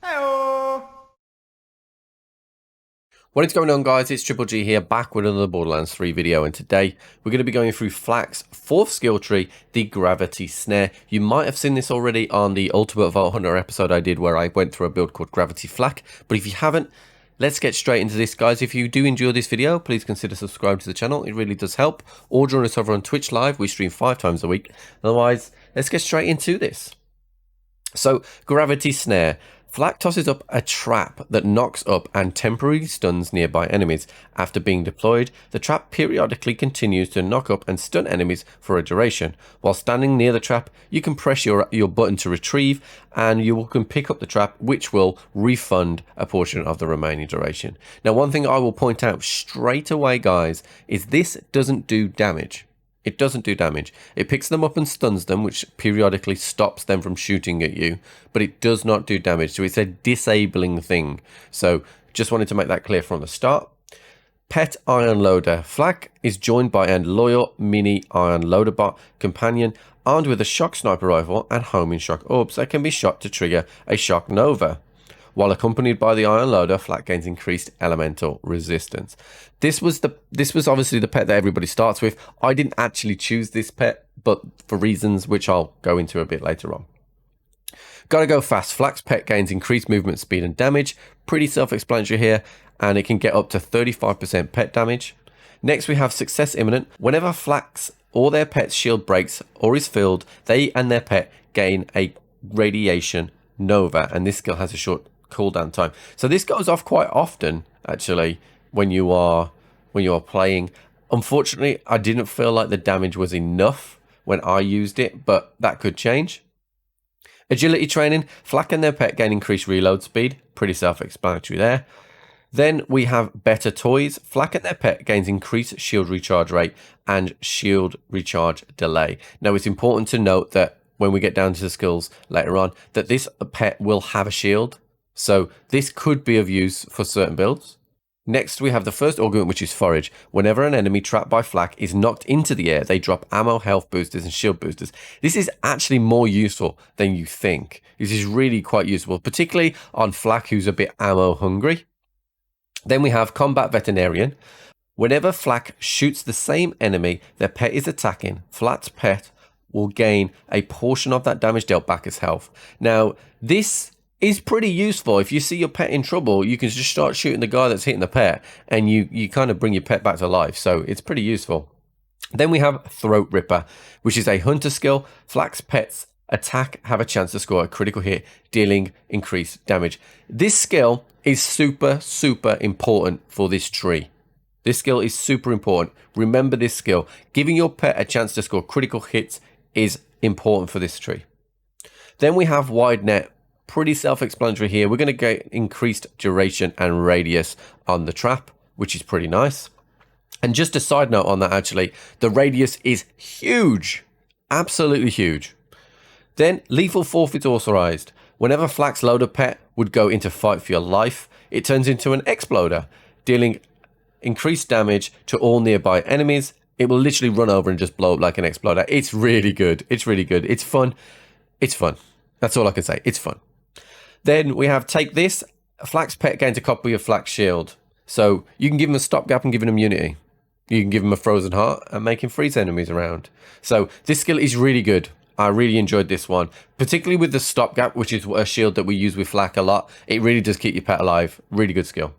Hello. What is going on, guys? It's Triple G here, back with another Borderlands 3 video, and today we're going to be going through Flak's fourth skill tree, the Gravity Snare. You might have seen this already on the Ultimate Vault Hunter episode I did where I went through a build called Gravity Flak, but if you haven't, let's get straight into this, guys. If you do enjoy this video, please consider subscribing to the channel. It really does help. Or join us over on Twitch Live. We stream 5 times a week. Otherwise, let's get straight into this. So, Gravity Snare. Flak tosses up a trap that knocks up and temporarily stuns nearby enemies. After being deployed, the trap periodically continues to knock up and stun enemies for a duration. While standing near the trap, you can press your button to retrieve, and you can pick up the trap, which will refund a portion of the remaining duration. Now, one thing I will point out straight away, guys, is this doesn't do damage. It doesn't do damage. It picks them up and stuns them, which periodically stops them from shooting at you, but it does not do damage. So it's a disabling thing. So just wanted to make that clear from the start. Pet Iron Loader. Flak is joined by a loyal mini Iron Loader bot companion armed with a shock sniper rifle and homing shock orbs that can be shot to trigger a shock nova. While accompanied by the Iron Loader, Flak gains increased elemental resistance. This was obviously the pet that everybody starts with. I didn't actually choose this pet, but for reasons which I'll go into a bit later on. Gotta go fast. Flak's pet gains increased movement speed and damage. Pretty self-explanatory here, and it can get up to 35% pet damage. Next we have Success Imminent. Whenever Flak's or their pet's shield breaks or is filled, they and their pet gain a radiation nova, and this skill has a short cooldown time. So this goes off quite often, actually, when you are playing. Unfortunately, I didn't feel like the damage was enough when I used it, but that could change. Agility training. Flak and their pet gain increased reload speed. Pretty self-explanatory there. Then we have Better Toys. Flak and their pet gains increased shield recharge rate and shield recharge delay. Now, it's important to note that when we get down to the skills later on, that this pet will have a shield. So this could be of use for certain builds. Next, we have the first augment, which is Forage. Whenever an enemy trapped by Flak is knocked into the air, they drop ammo, health boosters, and shield boosters. This is actually more useful than you think. This is really quite useful, particularly on Flak, who's a bit ammo hungry. Then we have Combat Veterinarian. Whenever Flak shoots the same enemy their pet is attacking, Flak's pet will gain a portion of that damage dealt back as health. Now, this is pretty useful. If you see your pet in trouble, you can just start shooting the guy that's hitting the pet, and you kind of bring your pet back to life. So it's pretty useful. Then we have Throat Ripper, which is a hunter skill. Flak's pets attack have a chance to score a critical hit, dealing increased damage. This skill is super important for this tree. This skill is super important. Remember this skill. Giving your pet a chance to score critical hits is important for this tree. Then we have Wide Net. Pretty self-explanatory here. We're going to get increased duration and radius on the trap, which is pretty nice. And just a side note on that, actually, the radius is huge. Absolutely huge. Then Lethal Forfeit authorized. Whenever Flak's loader pet would go into fight for your life, it turns into an exploder, dealing increased damage to all nearby enemies. It will literally run over and just blow up like an exploder. It's really good. It's really good. It's fun. It's fun. That's all I can say. It's fun. Then we have Take This. Flak's pet gains a copy of Flak's shield. So you can give him a stopgap and give him immunity. You can give him a frozen heart and make him freeze enemies around. So this skill is really good. I really enjoyed this one, particularly with the stopgap, which is a shield that we use with Flak a lot. It really does keep your pet alive. Really good skill.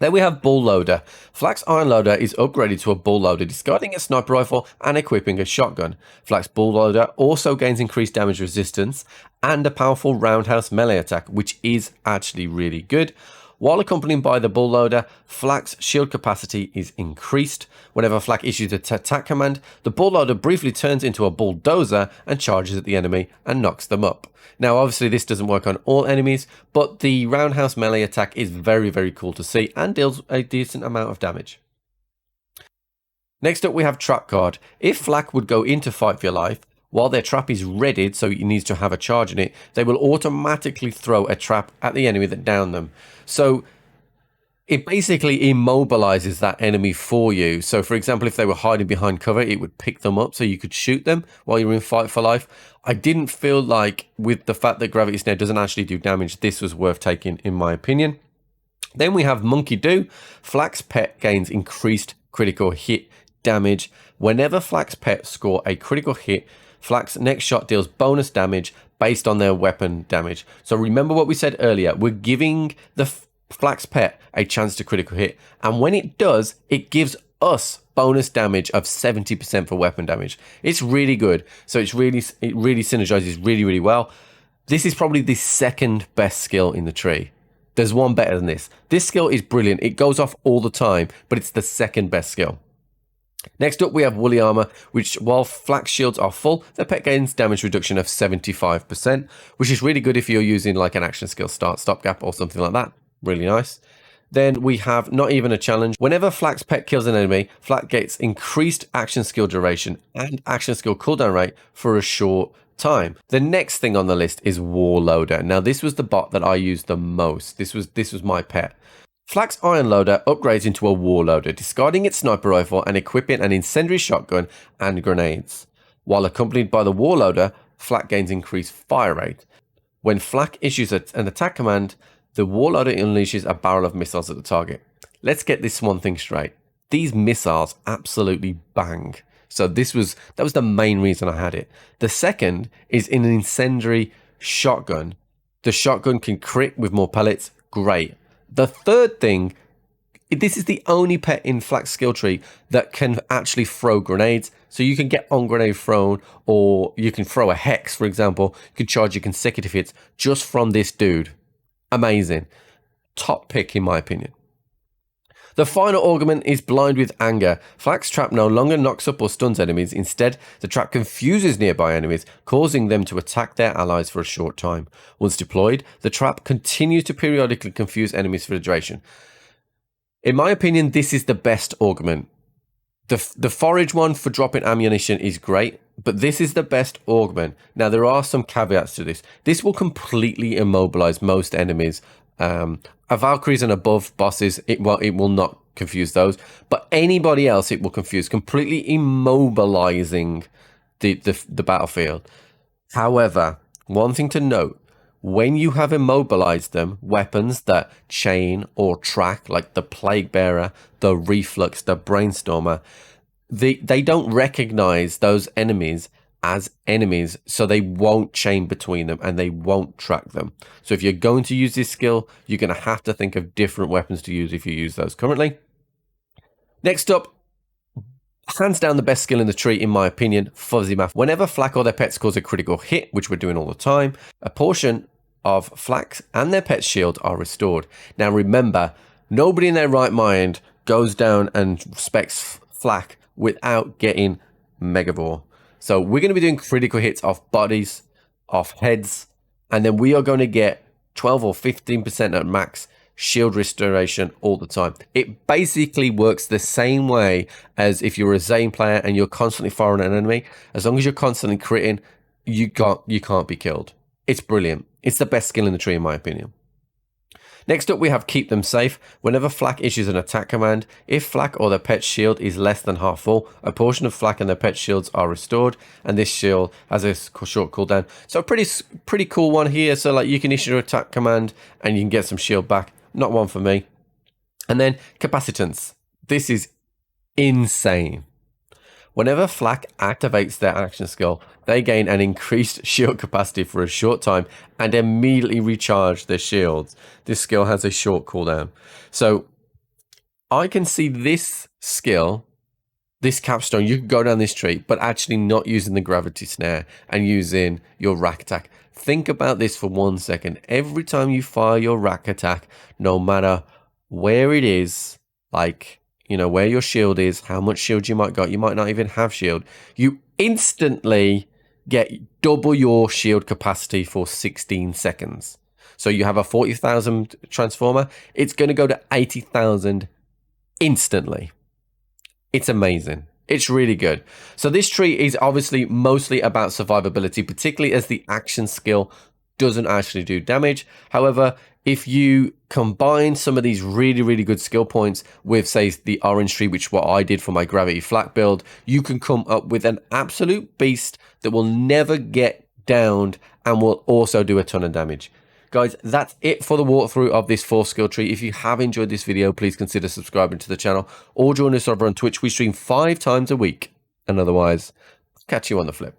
Then we have Bull Loader. Flak's Iron Loader is upgraded to a Bull Loader, discarding a sniper rifle and equipping a shotgun. Flak's Bull Loader also gains increased damage resistance and a powerful roundhouse melee attack, which is actually really good. While accompanied by the Bull Loader, Flak's shield capacity is increased. Whenever Flak issues an attack command, the Bull Loader briefly turns into a bulldozer and charges at the enemy and knocks them up. Now, obviously, this doesn't work on all enemies, but the roundhouse melee attack is very cool to see and deals a decent amount of damage. Next up, we have Trap Card. If Flak would go into fight for your life, while their trap is readied, so it needs to have a charge in it, they will automatically throw a trap at the enemy that downed them. So it basically immobilizes that enemy for you. So, for example, if they were hiding behind cover, it would pick them up so you could shoot them while you're in fight for life. I didn't feel like, with the fact that Gravity Snare doesn't actually do damage, this was worth taking, in my opinion. Then we have Monkey Do. Flak's pet gains increased critical hit damage. Whenever Flak's pet score a critical hit, Flak's next shot deals bonus damage based on their weapon damage. So remember what we said earlier. We're giving the Flak's pet a chance to critical hit. And when it does, it gives us bonus damage of 70% for weapon damage. It's really good. So it really synergizes really well. This is probably the second best skill in the tree. There's one better than this. This skill is brilliant. It goes off all the time, but it's the second best skill. Next up, we have Woolly Armor, which, while Flak shields are full, their pet gains damage reduction of 75%, which is really good if you're using like an action skill stopgap or something like that. Really nice. Then we have Not Even a Challenge. Whenever Flak's pet kills an enemy, Flak gets increased action skill duration and action skill cooldown rate for a short time. The next thing on the list is Warloader. Now, this was the bot that I used the most. This was my pet. Flak's Iron Loader upgrades into a Warloader, discarding its sniper rifle and equipping an incendiary shotgun and grenades. While accompanied by the Warloader, Flak gains increased fire rate. When Flak issues an attack command, the Warloader unleashes a barrel of missiles at the target. Let's get this one thing straight. These missiles absolutely bang. So that was the main reason I had it. The second is in an incendiary shotgun. The shotgun can crit with more pellets. Great. The third thing, this is the only pet in Flak's skill tree that can actually throw grenades. So you can get on grenade thrown, or you can throw a hex, for example. You can charge your consecutive hits just from this dude. Amazing. Top pick in my opinion. The final augment is Blind with Anger. Flak's trap no longer knocks up or stuns enemies. Instead, the trap confuses nearby enemies, causing them to attack their allies for a short time. Once deployed, the trap continues to periodically confuse enemies for the duration. In my opinion, this is the best augment. The Forage one for dropping ammunition is great, but this is the best augment. Now, there are some caveats to this. This will completely immobilize most enemies. Valkyries and above bosses, it will not confuse those, but anybody else it will confuse, completely immobilizing the battlefield. However, one thing to note, when you have immobilized them, weapons that chain or track, like the Plague Bearer, the Reflux, the Brainstormer, they don't recognize those enemies as enemies, so they won't chain between them and they won't track them. So if you're going to use this skill, you're going to have to think of different weapons to use if you use those currently. Next up, hands down the best skill in the tree, in my opinion, Fuzzy Math. Whenever Flak or their pet scores a critical hit, which we're doing all the time, a portion of Flak's and their pet's shield are restored. Now remember, nobody in their right mind goes down and specs Flak without getting Megavore. So we're going to be doing critical hits off bodies, off heads, and then we are going to get 12 or 15% at max shield restoration all the time. It basically works the same way as if you're a Zane player and you're constantly firing at an enemy. As long as you're constantly critting, you can't be killed. It's brilliant. It's the best skill in the tree, in my opinion. Next up, we have Keep Them Safe. Whenever Flak issues an attack command, if Flak or their pet's shield is less than half full, a portion of Flak and their pet's shields are restored, and this shield has a short cooldown. So a pretty cool one here. So like you can issue an attack command and you can get some shield back. Not one for me. And then Capacitance. This is insane. Whenever Flak activates their action skill, they gain an increased shield capacity for a short time and immediately recharge their shields. This skill has a short cooldown. So I can see this skill, this capstone, you could go down this tree, but actually not using the gravity snare and using your rack attack. Think about this for 1 second. Every time you fire your rack attack, no matter where it is, like, you know, where your shield is, how much shield you might got, you might not even have shield, you instantly get double your shield capacity for 16 seconds. So you have a 40,000 transformer, it's going to go to 80,000 instantly. It's amazing. It's really good. So this tree is obviously mostly about survivability, particularly as the action skill doesn't actually do damage. However, if you combine some of these really good skill points with, say, the orange tree, which is what I did for my gravity flak build, you can come up with an absolute beast that will never get downed and will also do a ton of damage. Guys, that's it for the walkthrough of this 4th skill tree. If you have enjoyed this video, please consider subscribing to the channel or join us over on Twitch. We stream 5 times a week. And otherwise, catch you on the flip.